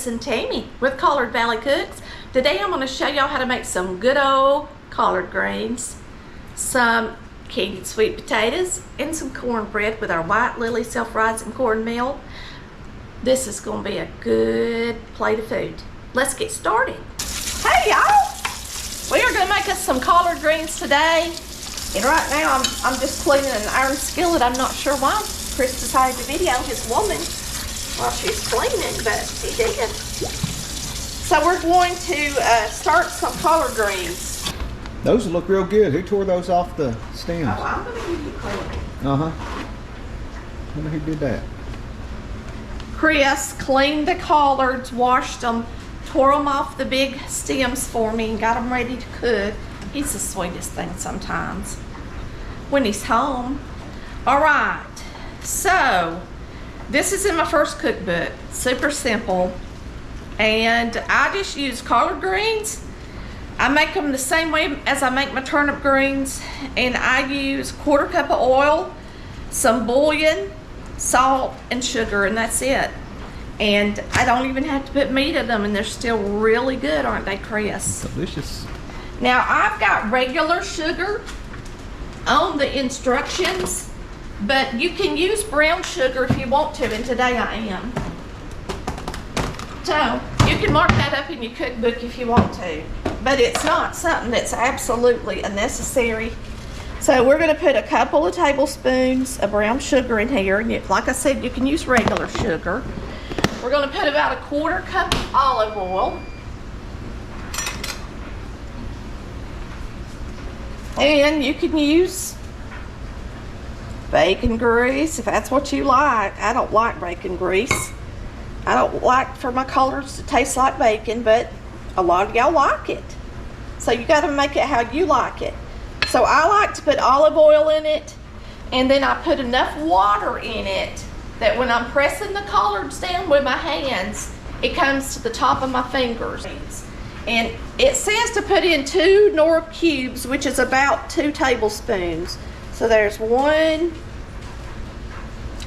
Chris and Tammy with Collard Valley Cooks. Today I'm going to show y'all how to make some good old collard greens, some candied sweet potatoes, and some cornbread with our white lily self-rising cornmeal. This is going to be a good plate of food. Let's get started. Hey y'all! We are going to make us some collard greens today. And right now I'm just cleaning an iron skillet. I'm not sure why Chris decided to video his woman while she's cleaning, but he did. So we're going to start some collard greens. Those look real good. Who tore those off the stems? Oh, I'm going to give you credit. I wonder who did that. Chris cleaned the collards, washed them, tore them off the big stems for me, and got them ready to cook. He's the sweetest thing sometimes when he's home. All right, so this is in my first cookbook. Super simple. And I just use collard greens. I make them the same way as I make my turnip greens. And I use 1/4 cup of oil, some bouillon, salt, and sugar, and that's it. And I don't even have to put meat in them, and they're still really good, aren't they, Chris? Delicious. Now I've got regular sugar on the instructions, but you can use brown sugar if you want to, and today I am. So you can mark that up in your cookbook if you want to, but it's not something that's absolutely unnecessary. So we're going to put a couple of tablespoons of brown sugar in here, and like I said, you can use regular sugar. We're going to put about 1/4 cup of olive oil. And you can use bacon grease if that's what you like. I don't like bacon grease. I don't like for my collards to taste like bacon, but a lot of y'all like it. So you got to make it how you like it. So I like to put olive oil in it, and then I put enough water in it that when I'm pressing the collards down with my hands, it comes to the top of my fingers. And it says to put in 2 Knorr cubes, which is about 2 tablespoons. So there's 1.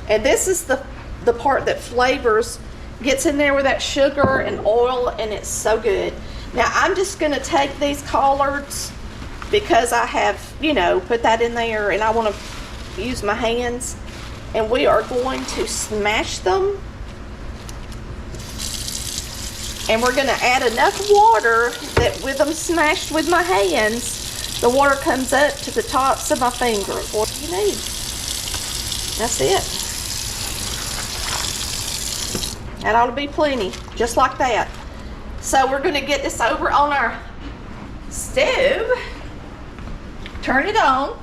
And this is the part that flavors, gets in there with that sugar and oil, and it's so good. Now I'm just gonna take these collards because I have, put that in there, and I wanna use my hands. And we are going to smash them. And we're going to add enough water that with them smashed with my hands, the water comes up to the tops of my fingers. What do you need? That's it. That ought to be plenty, just like that. So we're going to get this over on our stove. Turn it on.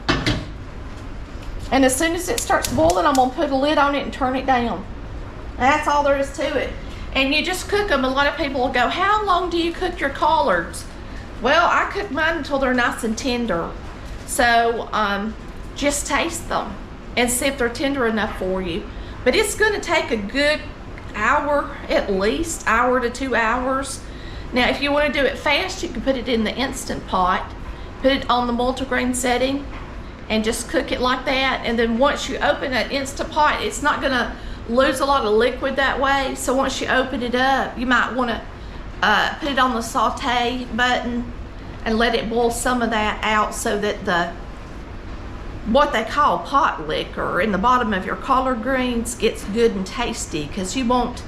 And as soon as it starts boiling, I'm going to put a lid on it and turn it down. That's all there is to it. And you just cook them. A lot of people will go, how long do you cook your collards? Well, I cook mine until they're nice and tender. So just taste them and see if they're tender enough for you. But it's going to take a good hour, at least, hour to 2 hours. Now, if you want to do it fast, you can put it in the Instant Pot. Put it on the multigrain setting and just cook it like that. And then once you open an Instant Pot, it's not going to lose a lot of liquid that way. So once you open it up, you might want to put it on the saute button and let it boil some of that out, so that what they call pot liquor in the bottom of your collard greens gets good and tasty, because you want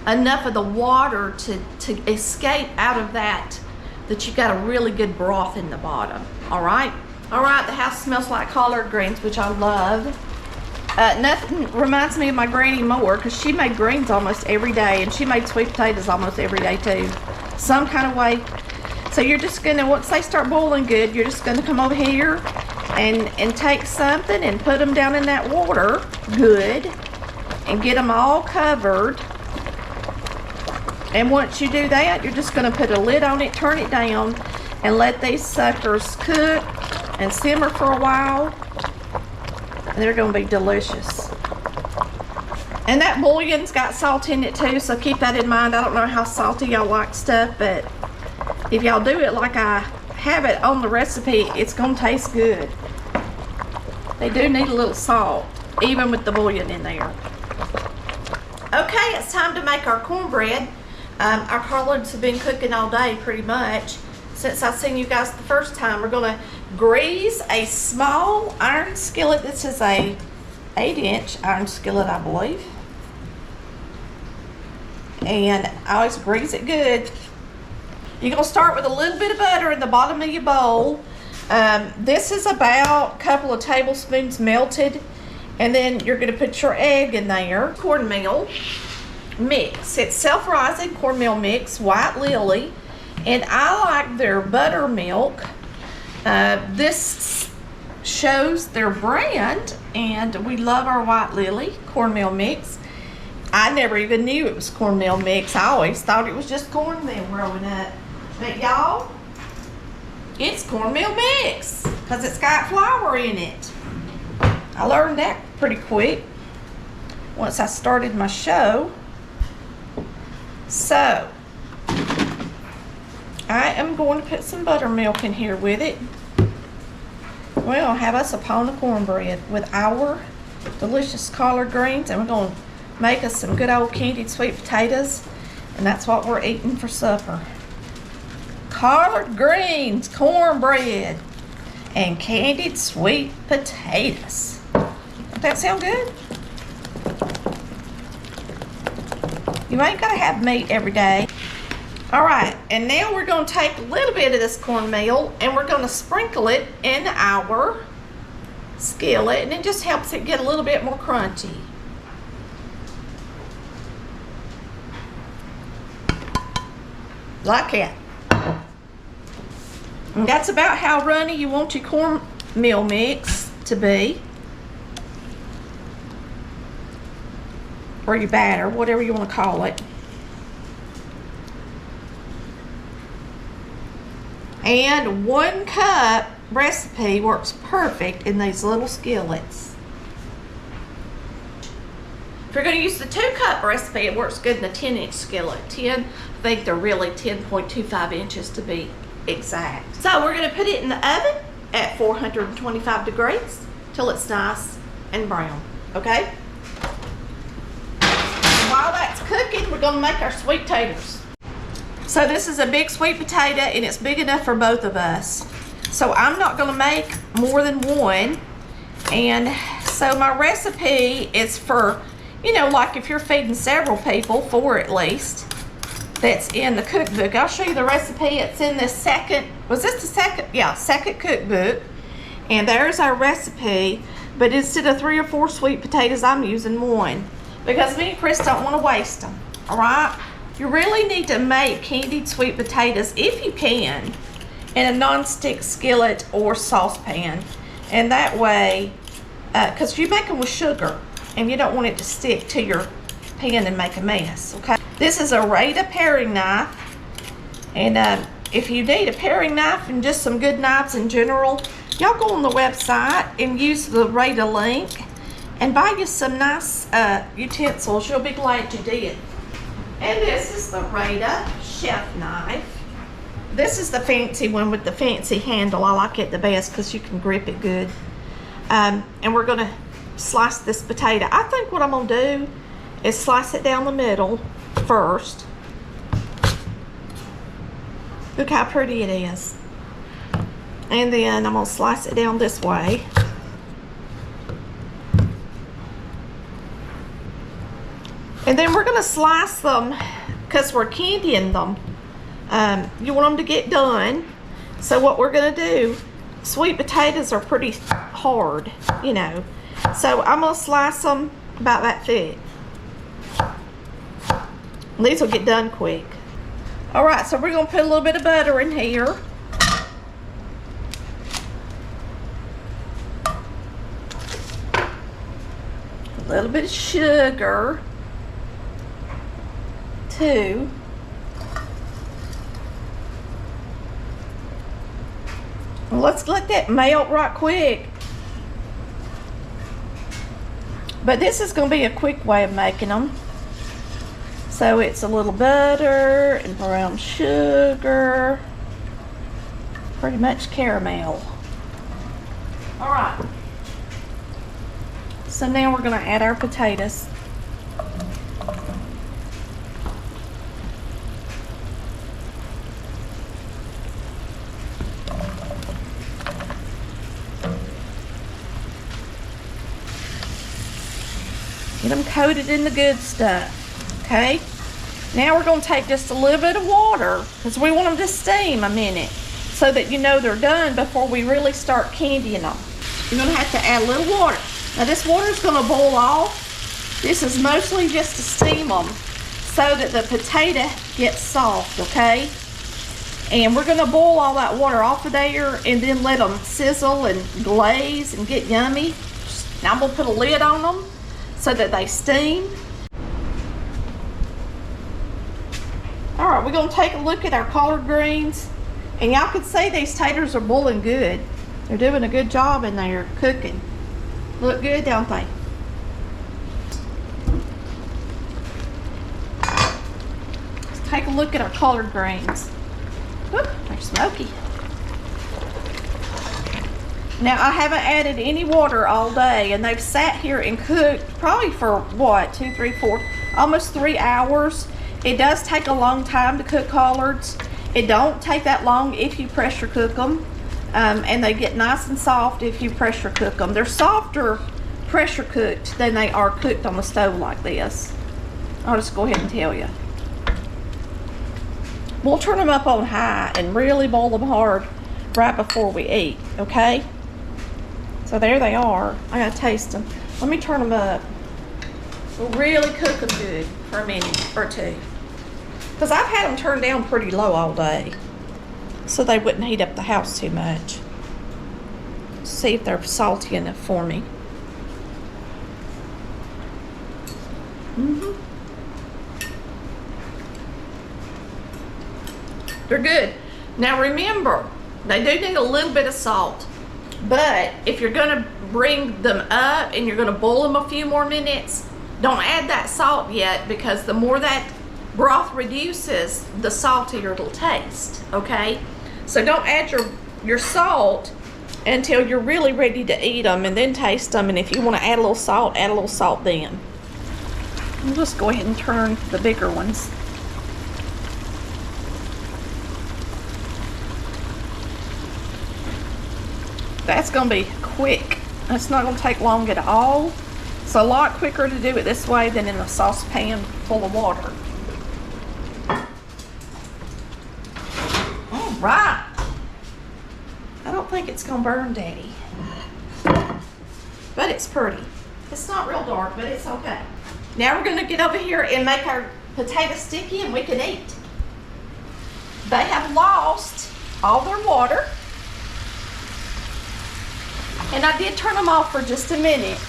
enough of the water to escape out of that you got a really good broth in the bottom. All right, the house smells like collard greens, which I love. Nothing reminds me of my granny more, because she made greens almost every day, and she made sweet potatoes almost every day too, some kind of way. So you're just gonna, once they start boiling good, you're just gonna come over here and take something and put them down in that water good and get them all covered. And once you do that, you're just gonna put a lid on it, turn it down, and let these suckers cook and simmer for a while. And they're gonna be delicious. And that bouillon's got salt in it too, so keep that in mind. I don't know how salty y'all like stuff, but if y'all do it like I have it on the recipe, it's gonna taste good. They do need a little salt, even with the bouillon in there. Okay, it's time to make our cornbread. Our collards have been cooking all day pretty much. Since I seen you guys the first time, we're gonna grease a small iron skillet. This is a 8-inch iron skillet, I believe. And I always grease it good. You're gonna start with a little bit of butter in the bottom of your bowl. This is about a couple of tablespoons melted. And then you're gonna put your egg in there. Cornmeal mix. It's self-rising cornmeal mix, White Lily. And I like their buttermilk. This shows their brand, and we love our White Lily cornmeal mix. I never even knew it was cornmeal mix. I always thought it was just cornmeal growing up. But y'all, it's cornmeal mix because it's got flour in it. I learned that pretty quick once I started my show. So, I am going to put some buttermilk in here with it. We'll have us a pound of cornbread with our delicious collard greens, and we're going to make us some good old candied sweet potatoes, and that's what we're eating for supper. Collard greens, cornbread, and candied sweet potatoes. Does that sound good? You ain't gotta have meat every day. All right, and now we're gonna take a little bit of this cornmeal and we're gonna sprinkle it in our skillet, and it just helps it get a little bit more crunchy. Like that. And that's about how runny you want your cornmeal mix to be. Or your batter, whatever you want to call it. And 1 cup recipe works perfect in these little skillets. If you're going to use the 2-cup recipe, it works good in the 10-inch skillet. I think they're really 10.25 inches to be exact. So we're going to put it in the oven at 425 degrees till it's nice and brown, okay? While that's cooking, we're going to make our sweet taters. So this is a big sweet potato, and it's big enough for both of us. So I'm not going to make more than one. And so my recipe is for, you know, like if you're feeding several people, 4 at least, that's in the cookbook. I'll show you the recipe. It's in this second, was this the second? Yeah, second cookbook. And there's our recipe. But instead of 3 or 4 sweet potatoes, I'm using 1. Because me and Chris don't want to waste them, all right? You really need to make candied sweet potatoes, if you can, in a non-stick skillet or saucepan. And that way, because you make them with sugar, and you don't want it to stick to your pan and make a mess, okay? This is a Rita paring knife. And if you need a paring knife and just some good knives in general, y'all go on the website and use the Rita link and buy you some nice utensils. You'll be glad you did. And this is the Rita chef knife. This is the fancy one with the fancy handle. I like it the best because you can grip it good. And we're gonna slice this potato. I think what I'm gonna do is slice it down the middle first. Look how pretty it is. And then I'm gonna slice it down this way. And then we're gonna slice them because we're candying them. You want them to get done. So what we're gonna do, sweet potatoes are pretty hard, you know. So I'm gonna slice them about that thick. These will get done quick. All right, so we're gonna put a little bit of butter in here. A little bit of sugar. Too. Well, let's let that melt right quick. But this is going to be a quick way of making them. So it's a little butter and brown sugar, pretty much caramel. All right. So now we're going to add our potatoes. Get them coated in the good stuff, okay? Now we're gonna take just a little bit of water because we want them to steam a minute so that you know they're done before we really start candying them. You're gonna have to add a little water. Now this water is gonna boil off. This is mostly just to steam them so that the potato gets soft, okay? And we're gonna boil all that water off of there and then let them sizzle and glaze and get yummy. Now I'm gonna put a lid on them so that they steam. All right, we're gonna take a look at our collard greens. And y'all could say these taters are boiling good. They're doing a good job in there cooking. Look good, don't they? Let's take a look at our collard greens. Whoop, they're smoky. Now I haven't added any water all day and they've sat here and cooked probably for what, 2, 3, 4, almost 3 hours. It does take a long time to cook collards. It don't take that long if you pressure cook them. And they get nice and soft if you pressure cook them. They're softer pressure cooked than they are cooked on the stove like this. I'll just go ahead and tell you. We'll turn them up on high and really boil them hard right before we eat, okay? So there they are. I gotta taste them. Let me turn them up. We'll really cook them good for a minute or two. Because I've had them turned down pretty low all day so they wouldn't heat up the house too much. See if they're salty enough for me. They're good. Now remember, they do need a little bit of salt, but if you're gonna bring them up and you're gonna boil them a few more minutes, don't add that salt yet, because the more that broth reduces, the saltier it'll taste, okay? So don't add your salt until you're really ready to eat them, and then taste them. And if you want to add a little salt then. We'll just go ahead and turn the bigger ones. That's gonna be quick. That's not gonna take long at all. It's a lot quicker to do it this way than in a saucepan full of water. All right. I don't think it's gonna burn, Daddy. But it's pretty. It's not real dark, but it's okay. Now we're gonna get over here and make our potato sticky and we can eat. They have lost all their water. And I did turn them off for just a minute.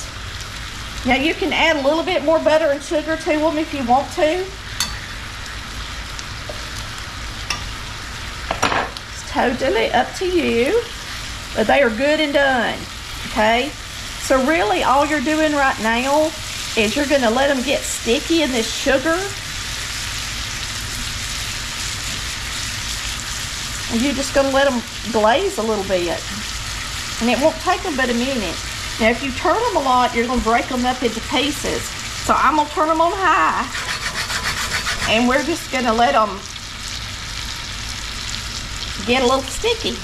Now you can add a little bit more butter and sugar to them if you want to. It's totally up to you. But they are good and done, okay? So really all you're doing right now is you're gonna let them get sticky in this sugar. And you're just gonna let them glaze a little bit. And it won't take them but a minute. Now if you turn them a lot, you're gonna break them up into pieces. So I'm gonna turn them on high. And we're just gonna let them get a little sticky.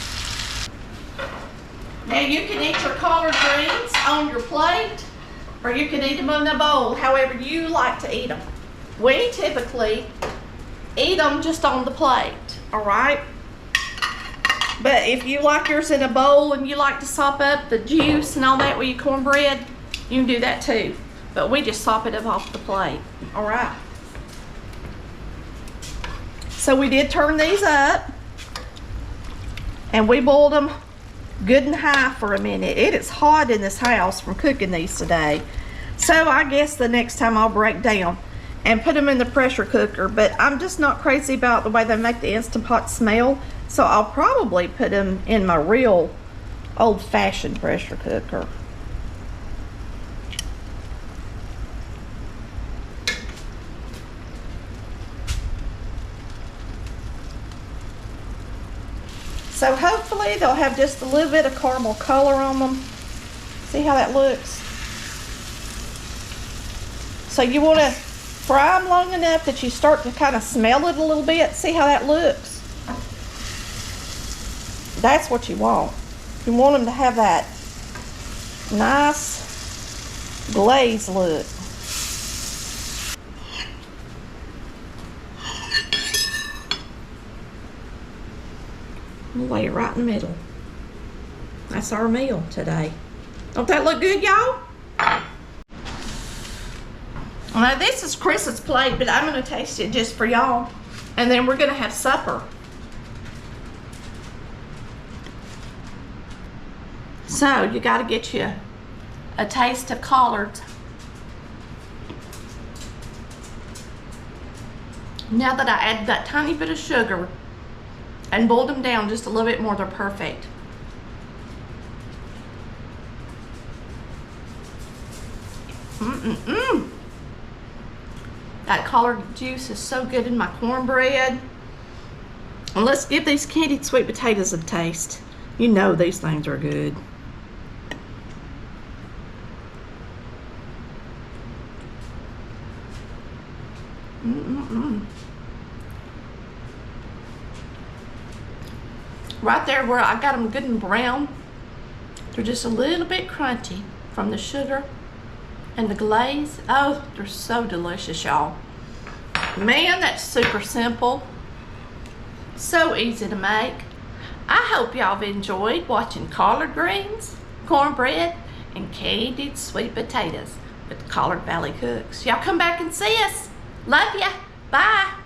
Now you can eat your collard greens on your plate, or you can eat them in a bowl, however you like to eat them. We typically eat them just on the plate, all right? But if you like yours in a bowl and you like to sop up the juice and all that with your cornbread, you can do that too. But we just sop it up off the plate, all right? So we did turn these up and we boiled them good and high for a minute. It is hot in this house from cooking these today. So I guess the next time I'll break down and put them in the pressure cooker. But I'm just not crazy about the way they make the Instant Pot smell. So I'll probably put them in my real old-fashioned pressure cooker. So hopefully they'll have just a little bit of caramel color on them. See how that looks? So you want to fry them long enough that you start to kind of smell it a little bit. See how that looks? That's what you want. You want them to have that nice glaze look. We'll lay it right in the middle. That's our meal today. Don't that look good, y'all? Now this is Chris's plate, but I'm gonna taste it just for y'all. And then we're gonna have supper. So you gotta get you a taste of collards. Now that I added that tiny bit of sugar and boiled them down just a little bit more, they're perfect. That collard juice is so good in my cornbread. And let's give these candied sweet potatoes a taste. You know these things are good. Right there where I got them good and brown, they're just a little bit crunchy from the sugar and the glaze. Oh, they're so delicious, y'all. Man, that's super simple. So easy to make. I hope y'all have enjoyed watching collard greens, cornbread, and candied sweet potatoes with the Collard Valley Cooks. Y'all come back and see us. Love ya. Bye.